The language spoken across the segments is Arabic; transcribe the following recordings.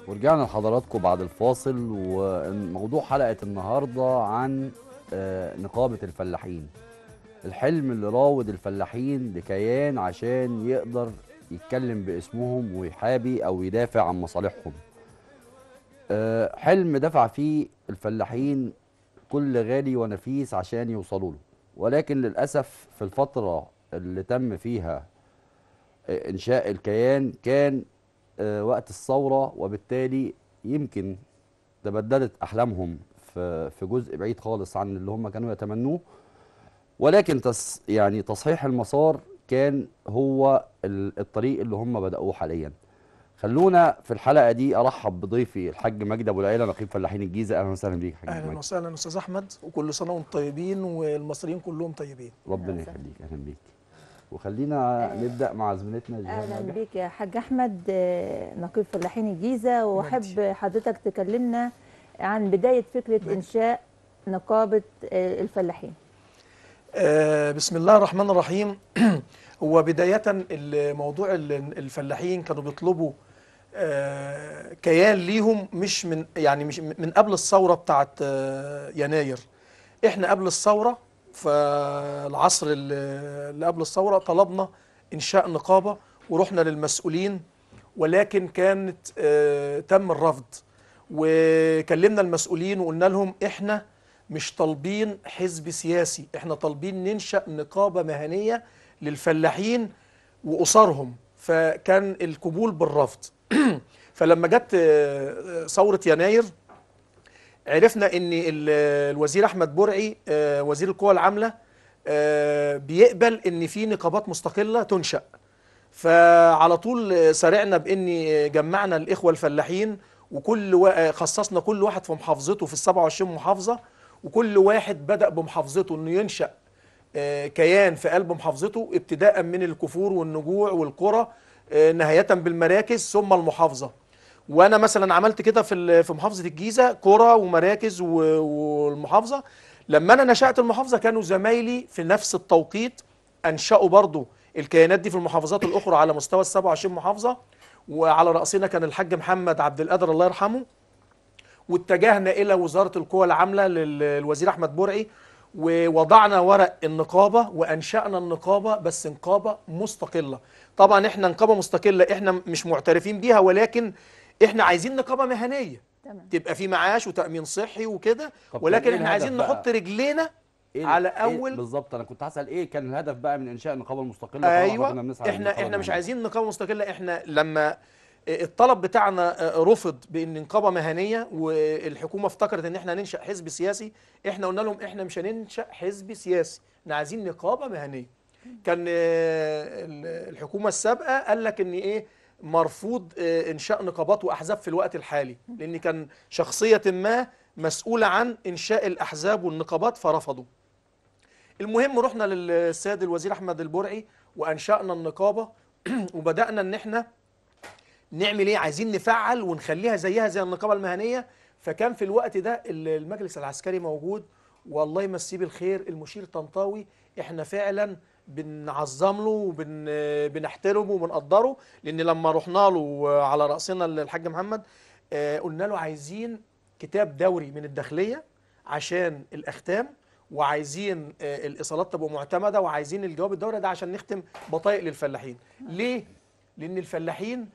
ورجعنا لحضراتكم بعد الفاصل، وموضوع حلقة النهاردة عن نقابة الفلاحين. الحلم اللي راود الفلاحين لكيان عشان يقدر يتكلم باسمهم ويحابي أو يدافع عن مصالحهم. حلم دفع فيه الفلاحين كل غالي ونفيس عشان يوصلوا له، ولكن للأسف في الفترة اللي تم فيها إنشاء الكيان كان وقت الثورة، وبالتالي يمكن تبدلت أحلامهم في جزء بعيد خالص عن اللي هم كانوا يتمنوه. ولكن يعني تصحيح المسار كان هو الطريق اللي هم بدأوه حاليا. خلونا في الحلقة دي أرحب بضيفي الحاج مجدي أبو العيلة، نقيب فلاحين الجيزة. أهلا وسهلا بيك يا حاج اهلا مجدي. وسهلا استاذ احمد، وكل سنه وانتم طيبين والمصريين كلهم طيبين. ربنا يخليك، أهلا بيك. وخلينا نبدأ مع زميلتنا جيهان اهلا ناجح. بيك يا حاج احمد، نقيب فلاحين الجيزه، واحب حضرتك تكلمنا عن بدايه فكره انشاء نقابه الفلاحين. بسم الله الرحمن الرحيم. هو بدايه الموضوع الفلاحين كانوا بيطلبوا كيان ليهم، مش من قبل الثوره بتاعت يناير. احنا قبل الثوره، فالعصر اللي قبل الثوره طلبنا انشاء نقابه ورحنا للمسؤولين، ولكن كانت تم الرفض. وكلمنا المسؤولين وقلنا لهم احنا مش طالبين حزب سياسي، احنا طالبين ننشأ نقابة مهنية للفلاحين وأسرهم، فكان القبول بالرفض. فلما جت ثورة يناير عرفنا ان الوزير احمد برعي وزير القوى العاملة بيقبل ان في نقابات مستقلة تنشأ. فعلى طول سارعنا بان جمعنا الاخوه الفلاحين، خصصنا كل واحد في محافظته في ال27 محافظه، وكل واحد بدأ بمحافظته انه ينشأ كيان في قلب محافظته، ابتداء من الكفور والنجوع والقرى، نهايه بالمراكز ثم المحافظه. وانا مثلا عملت كده في محافظه الجيزه، قرى ومراكز والمحافظه. لما انا نشأت المحافظه كانوا زمايلي في نفس التوقيت انشأوا برضو الكيانات دي في المحافظات الاخرى على مستوى ال27 محافظه، وعلى رأسنا كان الحاج محمد عبد القادر الله يرحمه. واتجهنا الى وزاره القوى العامله للوزير احمد برعي، ووضعنا ورق النقابه وانشانا النقابه، بس نقابه مستقله. طبعا احنا نقابه مستقله احنا مش معترفين بيها، ولكن احنا عايزين نقابه مهنيه تمام. تبقى في معاش وتامين صحي وكده، طب كان ولكن إيه احنا الهدف عايزين نحط بقى؟ رجلينا إيه على إيه اول. بالظبط؟ أنا كنت هسأل إيه كان الهدف بقى من إنشاء النقابة المستقلة طالما إحنا ايوه، كنا بنسعى للنقابة احنا مش المهنية؟ عايزين نقابه مستقله. احنا لما الطلب بتاعنا رفض بان نقابه مهنيه، والحكومه افتكرت ان احنا ننشا حزب سياسي، احنا قلنا لهم احنا مش هننشا حزب سياسي، احنا عايزين نقابه مهنيه. كان الحكومه السابقه قال لك ان ايه، مرفوض انشاء نقابات واحزاب في الوقت الحالي، لان كان شخصيه ما مسؤوله عن انشاء الاحزاب والنقابات فرفضوا. المهم رحنا للسيد الوزير احمد البرعي وانشانا النقابه. وبدانا ان احنا نعمل ايه، عايزين نفعل ونخليها زيها زي النقابه المهنيه. فكان في الوقت ده المجلس العسكري موجود، والله يمسيه بالخير المشير طنطاوي، احنا فعلا بنعظم له وبنحترمه وبنقدره، لان لما رحنا له على راسنا الحاج محمد قلنا له عايزين كتاب دوري من الداخليه عشان الاختام، وعايزين الايصالات تبقى معتمده، وعايزين الجواب الدوري ده عشان نختم بطايق للفلاحين. ليه؟ لان الفلاحين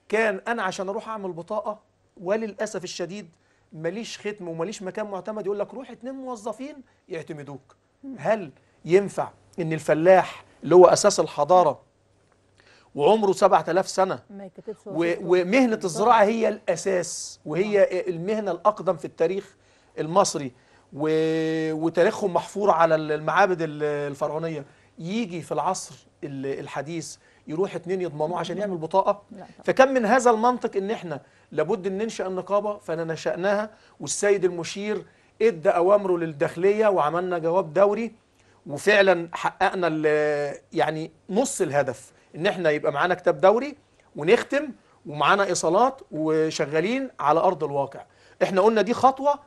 كان انا عشان اروح اعمل بطاقه، وللاسف الشديد ماليش ختم وماليش مكان معتمد، يقول لك روح 2 موظفين يعتمدوك. هل ينفع ان الفلاح اللي هو اساس الحضاره وعمره 7000 سنه ما يكتبش ومهنه الزراعه هي الاساس وهي المهنه الاقدم في التاريخ المصري، وتاريخهم محفور على المعابد الفرعونيه، يجي في العصر الحديث يروح 2 يضمنوه عشان يعمل بطاقه؟ فكان من هذا المنطق ان احنا لابد ان ننشا النقابه، فنشأناها. والسيد المشير ادى اوامره للداخليه وعملنا جواب دوري، وفعلا حققنا يعني نص الهدف، ان احنا يبقى معانا كتاب دوري ونختم ومعانا ايصالات وشغالين على ارض الواقع. احنا قلنا دي خطوه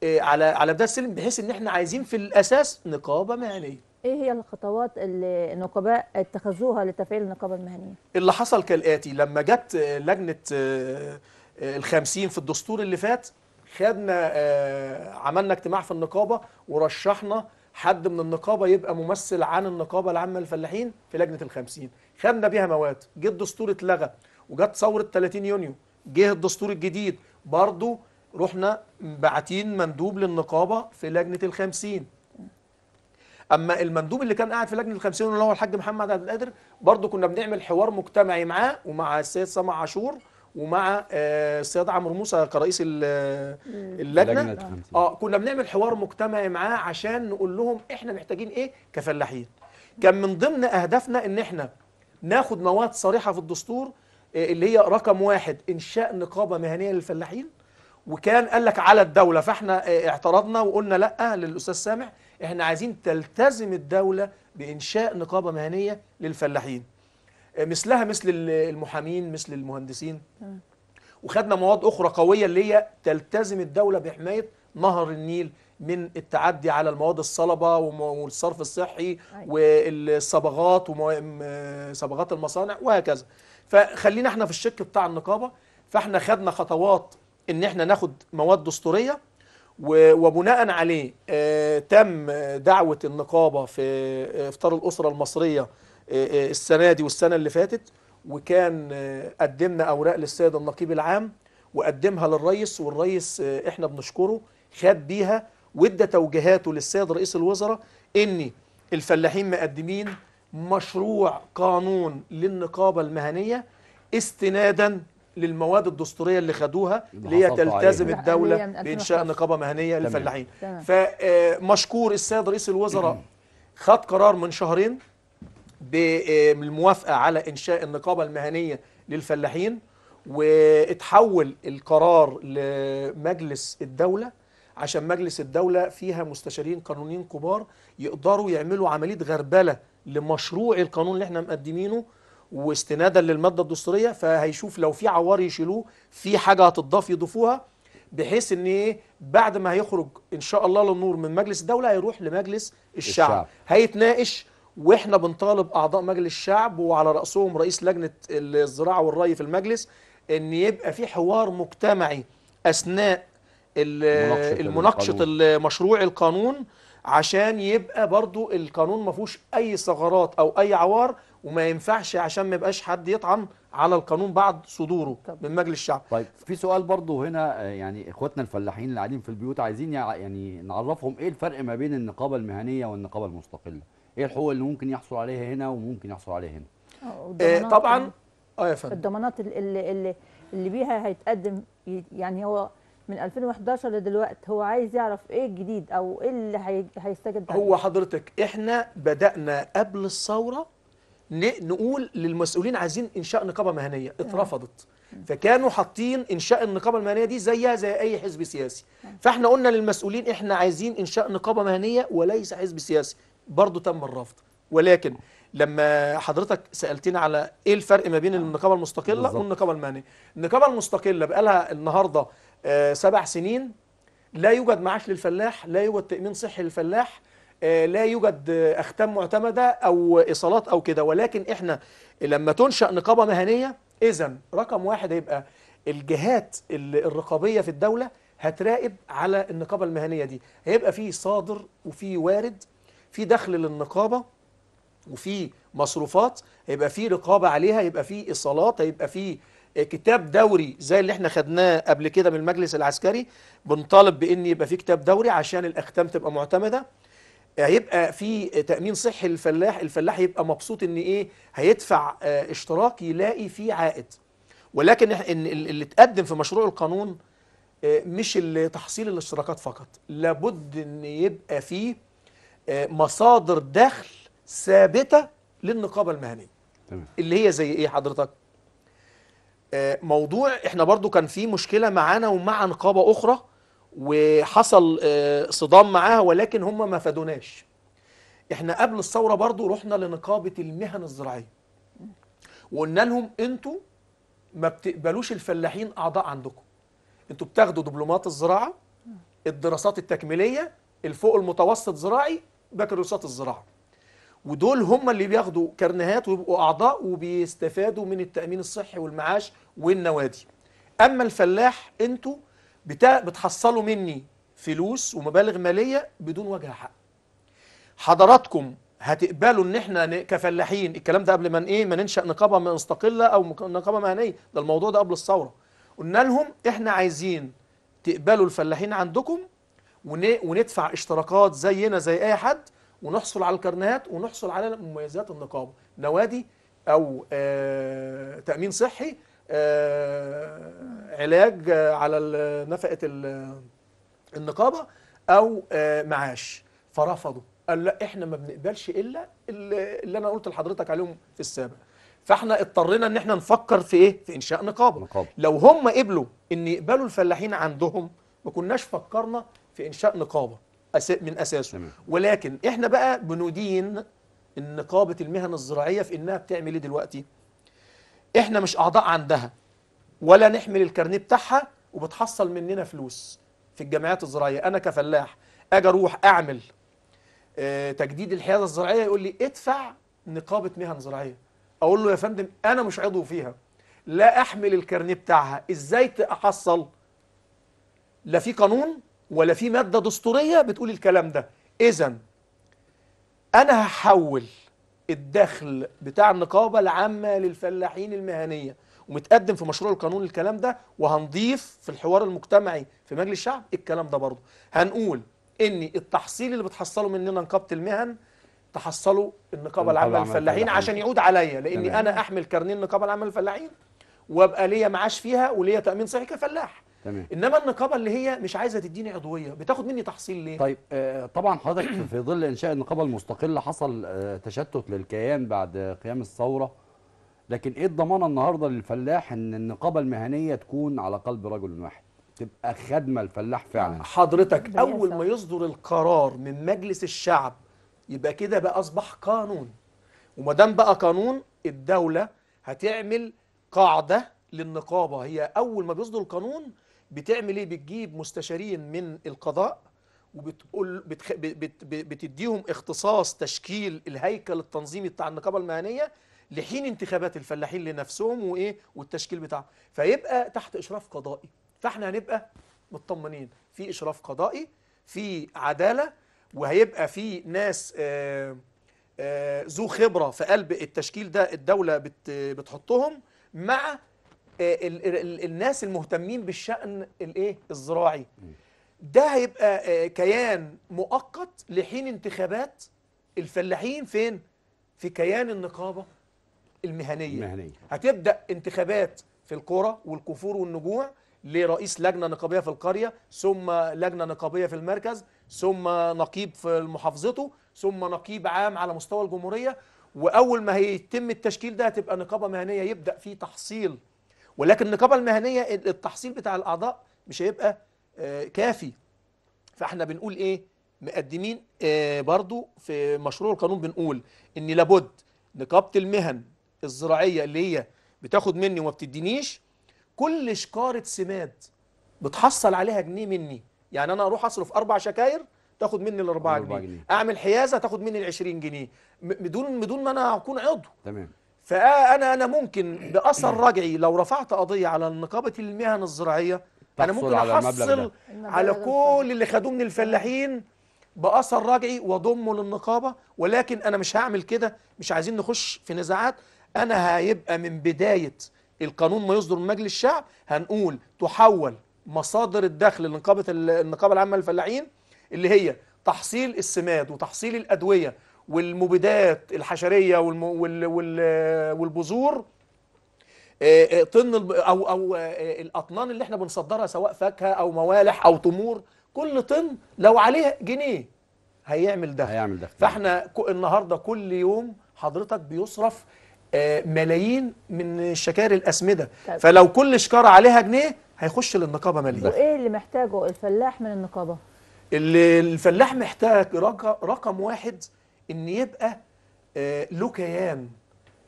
على بدايه السلم، بحيث ان احنا عايزين في الاساس نقابه مهنيه. ايه هي الخطوات اللي النقباء اتخذوها لتفعيل النقابه المهنيه؟ اللي حصل كالاتي: لما جت لجنه ال50 في الدستور اللي فات، خدنا عملنا اجتماع في النقابة ورشحنا حد من النقابة يبقى ممثل عن النقابة العامة للفلاحين في لجنة ال50، خدنا بيها مواد. جه الدستور اتلغى وجت ثورة 30 يونيو، جه الدستور الجديد برضو رحنا باعتين مندوب للنقابة في لجنة ال50. اما المندوب اللي كان قاعد في لجنه ال50 اللي هو الحاج محمد عبد القادر، برضه كنا بنعمل حوار مجتمعي معاه ومع السيد سامع عاشور ومع السيد عمرو موسى كرئيس اللجنه. لجنة 50. كنا بنعمل حوار مجتمعي معاه عشان نقول لهم احنا محتاجين ايه كفلاحين. كان من ضمن اهدافنا ان احنا ناخد مواد صريحه في الدستور، اللي هي رقم 1 انشاء نقابه مهنيه للفلاحين. وكان قال لك على الدولة، فاحنا اعترضنا وقلنا لا للأستاذ سامح، احنا عايزين تلتزم الدولة بإنشاء نقابة مهنية للفلاحين مثلها مثل المحامين مثل المهندسين. وخدنا مواد أخرى قوية اللي هي تلتزم الدولة بحماية نهر النيل من التعدي على المواد الصلبة والصرف الصحي والصبغات وصبغات المصانع وهكذا. فخلينا احنا في الشق بتاع النقابة، فاحنا خدنا خطوات ان احنا ناخد مواد دستوريه، وبناء عليه تم دعوه النقابه في افطار الاسره المصريه السنه دي والسنه اللي فاتت، وكان قدمنا اوراق للسيد النقيب العام وقدمها للرئيس، والرئيس احنا بنشكره خد بيها وادى توجيهاته للسيد رئيس الوزراء ان الفلاحين مقدمين مشروع قانون للنقابه المهنيه استنادا للمواد الدستوريه اللي خدوها اللي هي تلتزم الدوله بانشاء نقابه مهنيه للفلاحين. فمشكور السيد رئيس الوزراء خد قرار من شهرين بالموافقه على انشاء النقابه المهنيه للفلاحين، واتحول القرار لمجلس الدوله عشان مجلس الدوله فيها مستشارين قانونيين كبار يقدروا يعملوا عمليه غربله لمشروع القانون اللي احنا مقدمينه، واستنادا للماده الدستوريه. فهيشوف لو في عوار يشيلوه، في حاجه هتضاف يضيفوها، بحيث ان ايه بعد ما هيخرج ان شاء الله للنور من مجلس الدوله هيروح لمجلس الشعب هيتناقش. واحنا بنطالب اعضاء مجلس الشعب وعلى راسهم رئيس لجنه الزراعه والري في المجلس ان يبقى في حوار مجتمعي اثناء مناقشه مشروع القانون، عشان يبقى برضو القانون ما فيهوش اي ثغرات او اي عوار، وما ينفعش عشان ما يبقاش حد يطعن على القانون بعد صدوره من مجلس الشعب. طيب في سؤال برضو هنا، يعني اخواتنا الفلاحين اللي قاعدين في البيوت عايزين يعني نعرفهم ايه الفرق ما بين النقابه المهنيه والنقابه المستقله؟ ايه الحقوق اللي ممكن يحصل عليها هنا وممكن يحصل عليها هنا؟ طبعا يا فندم الضمانات اللي بيها هيتقدم، يعني هو من 2011 لدلوقتي هو عايز يعرف ايه الجديد او ايه اللي هيستجد. هو حضرتك احنا بدأنا قبل الثورة نقول للمسؤولين عايزين انشاء نقابة مهنية، اترفضت. فكانوا حاطين انشاء النقابة المهنية دي زيها زي اي حزب سياسي. فاحنا قلنا للمسؤولين احنا عايزين انشاء نقابة مهنية وليس حزب سياسي، برضو تم الرفض. ولكن لما حضرتك سألتنا على ايه الفرق ما بين النقابة المستقلة والنقابة المهنية، النقابة المستقلة بقالها النهاردة 7 سنين لا يوجد معاش للفلاح، لا يوجد تأمين صحي للفلاح، لا يوجد أختام معتمدة أو إيصالات أو كده. ولكن إحنا لما تنشأ نقابة مهنية، إذن رقم 1 هيبقى الجهات الرقابية في الدولة هتراقب على النقابة المهنية دي، هيبقى فيه صادر وفيه وارد، في دخل للنقابة وفي مصروفات، هيبقى فيه رقابة عليها، هيبقى فيه إيصالات، هيبقى فيه كتاب دوري زي اللي احنا خدناه قبل كده من المجلس العسكري. بنطالب بان يبقى في كتاب دوري عشان الاختام تبقى معتمده. هيبقى في تامين صحي للفلاح، الفلاح يبقى مبسوط ان ايه هيدفع اشتراك يلاقي فيه عائد. ولكن اللي اتقدم في مشروع القانون مش تحصيل الاشتراكات فقط، لابد ان يبقى فيه مصادر دخل ثابته للنقابه المهنيه. اللي هي زي ايه حضرتك؟ موضوع احنا برضو كان في مشكلة معانا ومع نقابة اخرى وحصل صدام معاها، ولكن هم ما فادوناش. احنا قبل الثورة برضو رحنا لنقابة المهن الزراعية وقلنا لهم انتوا ما بتقبلوش الفلاحين اعضاء عندكم، انتوا بتاخدوا دبلومات الزراعة، الدراسات التكميلية، الفوق المتوسط زراعي، بكالوريوسات الزراعة، ودول هم اللي بياخدوا كرنيهات ويبقوا اعضاء وبيستفادوا من التامين الصحي والمعاش والنوادي. اما الفلاح انتوا بتحصلوا مني فلوس ومبالغ ماليه بدون وجه حق. حضراتكم هتقبلوا ان احنا كفلاحين، الكلام ده قبل ما ننشأ نقابه مستقله او نقابه مهنيه، ده الموضوع ده قبل الثوره. قلنا لهم احنا عايزين تقبلوا الفلاحين عندكم وندفع اشتراكات زينا زي اي حد، ونحصل على الكارنيهات ونحصل على مميزات النقابه، نوادي او تأمين صحي، علاج على نفقه النقابه، او معاش. فرفضوا، قال لا احنا ما بنقبلش الا اللي انا قلت لحضرتك عليهم في السابق. فاحنا اضطرينا ان احنا نفكر في ايه؟ في انشاء نقابه. لو هم قبلوا ان يقبلوا الفلاحين عندهم ما كناش فكرنا في انشاء نقابه من اساسه. ولكن احنا بقى بندين نقابه المهن الزراعيه في انها بتعمل ايه دلوقتي؟ احنا مش اعضاء عندها ولا نحمل الكارنيه بتاعها، وبتحصل مننا فلوس في الجمعيات الزراعيه. انا كفلاح اجي اروح اعمل تجديد الحيازه الزراعيه، يقول لي ادفع نقابه مهن زراعيه. اقول له يا فندم انا مش عضو فيها، لا احمل الكارنيه بتاعها، ازاي احصل؟ لا في قانون ولا في ماده دستوريه بتقول الكلام ده. اذا انا هحول الدخل بتاع النقابه العامه للفلاحين المهنيه، ومتقدم في مشروع القانون الكلام ده، وهنضيف في الحوار المجتمعي في مجلس الشعب الكلام ده برضه. هنقول ان التحصيل اللي بتحصله مننا نقابه المهن تحصلوا النقابه العامه للفلاحين عشان يعود عليا، لاني انا احمل كارنيه النقابه العامه للفلاحين وابقى ليا معاش فيها وليا تامين صحي كفلاح. تمام. انما النقابه اللي هي مش عايزه تديني عضويه بتاخد مني تحصيل ليه؟ طيب طبعا حضرتك في ظل انشاء النقابه المستقله حصل تشتت للكيان بعد قيام الثوره، لكن ايه الضمانه النهارده للفلاح ان النقابه المهنيه تكون على قلب رجل واحد، تبقى خدمه الفلاح فعلا؟ حضرتك اول ما يصدر القرار من مجلس الشعب يبقى كده بقى اصبح قانون، وما دام بقى قانون الدوله هتعمل قاعده للنقابه. هي اول ما بيصدر القانون بتعمل ايه؟ بتجيب مستشارين من القضاء وبتقول بتديهم اختصاص تشكيل الهيكل التنظيمي بتاع النقابه المهنيه لحين انتخابات الفلاحين لنفسهم وايه والتشكيل بتاعهم، فيبقى تحت اشراف قضائي. فاحنا هنبقى مطمنين في اشراف قضائي، في عداله، وهيبقى في ناس ذو خبره في قلب التشكيل ده الدوله بتحطهم مع الناس المهتمين بالشأن الايه الزراعي. ده هيبقى كيان مؤقت لحين انتخابات الفلاحين فين؟ في كيان النقابه المهنيه. هتبدأ انتخابات في القرى والكفور والنجوع لرئيس لجنه نقابيه في القريه، ثم لجنه نقابيه في المركز، ثم نقيب في محافظته، ثم نقيب عام على مستوى الجمهوريه. واول ما هيتم التشكيل ده هتبقى نقابه مهنيه يبدأ فيه تحصيل. ولكن النقابه المهنيه التحصيل بتاع الاعضاء مش هيبقى كافي. فاحنا بنقول ايه؟ مقدمين برضو في مشروع القانون بنقول ان لابد نقابه المهن الزراعيه اللي هي بتاخد مني وما بتدينيش كل شكاره سماد بتحصل عليها جنيه مني. يعني انا اروح اصرف 4 شكاير تاخد مني ال4 جنيه، اعمل حيازه تاخد مني ال20 جنيه بدون ما انا اكون عضو. تمام. فانا ممكن باثر رجعي لو رفعت قضيه على نقابه المهن الزراعيه انا ممكن احصل على كل اللي خدوه من الفلاحين باثر رجعي واضمه للنقابه. ولكن انا مش هعمل كده، مش عايزين نخش في نزاعات. انا هيبقى من بدايه القانون ما يصدر من مجلس الشعب هنقول تحول مصادر الدخل لنقابه النقابه العامه للفلاحين اللي هي تحصيل السماد وتحصيل الادويه والمبيدات الحشريه والبذور، طن او الاطنان اللي احنا بنصدرها سواء فاكهه او موالح او تمور، كل طن لو عليه جنيه هيعمل دخل. فاحنا النهارده كل يوم حضرتك بيصرف ملايين من شكاير الاسمده. فلو كل شكاره عليها جنيه هيخش للنقابه مليون. وايه اللي محتاجه الفلاح من النقابه؟ اللي الفلاح محتاج رقم واحد ان يبقى له كيان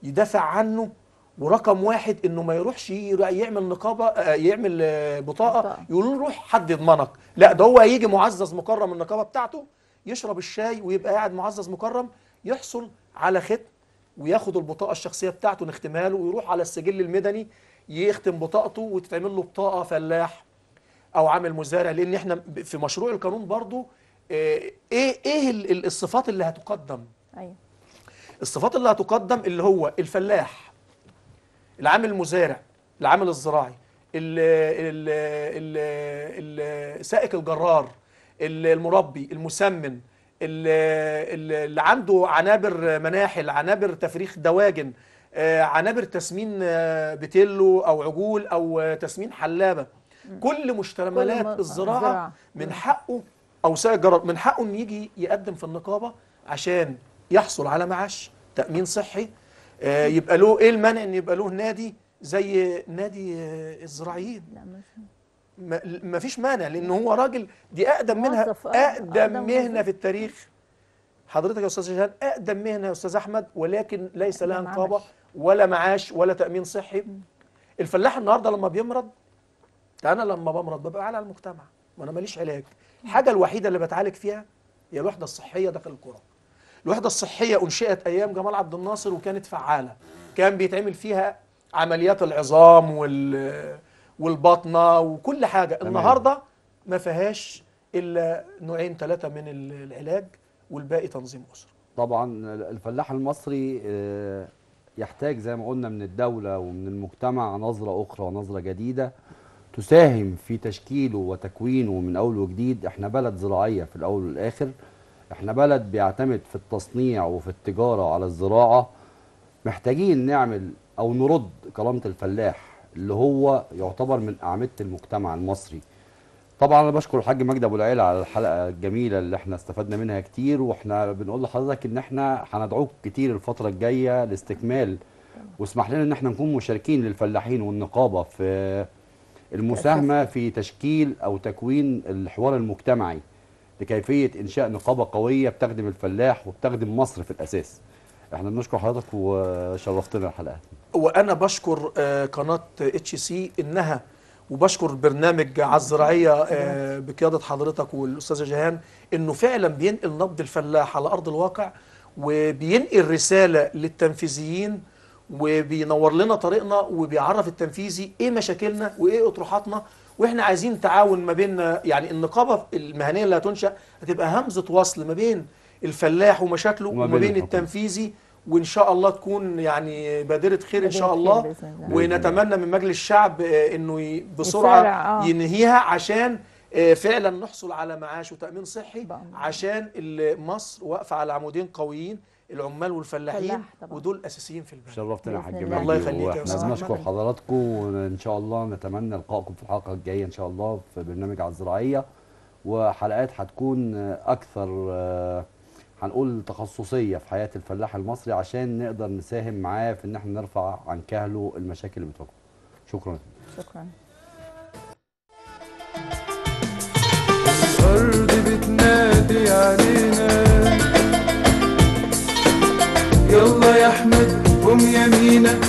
يدافع عنه، ورقم واحد انه ما يروحش يعمل نقابه يعمل بطاقه يقولوا له روح حد يضمنك. لا، ده هو هيجي معزز مكرم النقابه بتاعته يشرب الشاي ويبقى قاعد معزز مكرم، يحصل على ختم وياخد البطاقه الشخصيه بتاعته نختمها له، ويروح على السجل المدني يختم بطاقته وتتعمل له بطاقه فلاح او عامل مزارع، لان احنا في مشروع القانون برضو ايه الصفات اللي هتقدم. ايوه. الصفات اللي هتقدم اللي هو الفلاح، العامل المزارع، العامل الزراعي، سائق الجرار، المربي، المسمن، اللي عنده عنابر مناحل، عنابر تفريخ دواجن، عنابر تسمين بتيلو او عجول او تسمين حلابه. كل مشتملات الزراعه من حقه، او سائق الجرار من حقه ان يجي يقدم في النقابه عشان يحصل على معاش، تامين صحي. يبقى له ايه المانع ان يبقى له نادي زي نادي الزراعيين؟ ما فيش مانع، لان هو راجل دي اقدم منها، اقدم مهنه في التاريخ. حضرتك يا استاذ جهان اقدم مهنه يا استاذ احمد، ولكن ليس لها نقابه ولا معاش ولا تامين صحي. الفلاح النهارده لما بيمرض، انا لما بمرض ببقى على المجتمع وانا ماليش علاج. الحاجه الوحيده اللي بتعالج فيها هي الوحده الصحيه داخل القرى. الوحده الصحيه انشئت ايام جمال عبد الناصر وكانت فعاله، كان بيتعمل فيها عمليات العظام والبطنه وكل حاجه. النهارده ما فيهاش الا نوعين ثلاثه من العلاج والباقي تنظيم اسره. طبعا الفلاح المصري يحتاج زي ما قلنا من الدوله ومن المجتمع نظره اخرى ونظره جديده تساهم في تشكيله وتكوينه من اول وجديد. احنا بلد زراعيه في الاول والاخر، احنا بلد بيعتمد في التصنيع وفي التجاره على الزراعه. محتاجين نعمل او نرد كرامه الفلاح اللي هو يعتبر من اعمده المجتمع المصري. طبعا انا بشكر الحاج مجدي ابو العيله على الحلقه الجميله اللي احنا استفدنا منها كتير، واحنا بنقول لحضرتك ان احنا هندعوك كتير الفتره الجايه لاستكمال، واسمح لنا ان احنا نكون مشاركين للفلاحين والنقابه في المساهمه في تشكيل او تكوين الحوار المجتمعي لكيفيه انشاء نقابه قويه بتخدم الفلاح وبتخدم مصر في الاساس. احنا بنشكر حضرتك وشرفتنا الحلقه. وانا بشكر قناه HC انها، وبشكر برنامج على الزراعيه بقياده حضرتك والاستاذه جيهان، انه فعلا بينقل نبض الفلاح على ارض الواقع، وبينقل رساله للتنفيذيين، وبينور لنا طريقنا، وبيعرف التنفيذي ايه مشاكلنا وايه اطروحاتنا. واحنا عايزين تعاون ما بيننا، يعني النقابه المهنيه اللي هتنشا هتبقى همزه وصل ما بين الفلاح ومشاكله وما بين التنفيذي، وان شاء الله تكون يعني بادره خير ان شاء الله. ونتمنى من مجلس الشعب انه بسرعه ينهيها عشان فعلا نحصل على معاش وتامين صحي، عشان مصر واقفه على عمودين قويين، العمال والفلاحين، ودول اساسيين في البلد. شرفتنا يا حاج مجدي. الله يخليك يا استاذ. بنشكر حضراتكم، وان شاء الله نتمنى لقائكم في الحلقه الجايه ان شاء الله في برنامج على الزراعيه، وحلقات هتكون اكثر هنقول تخصصيه في حياه الفلاح المصري عشان نقدر نساهم معاه في ان احنا نرفع عن كاهله المشاكل اللي بتواجهه. شكرا. شكرا. الأرض بتنادي علينا، يلا يا أحمد قوم يمينك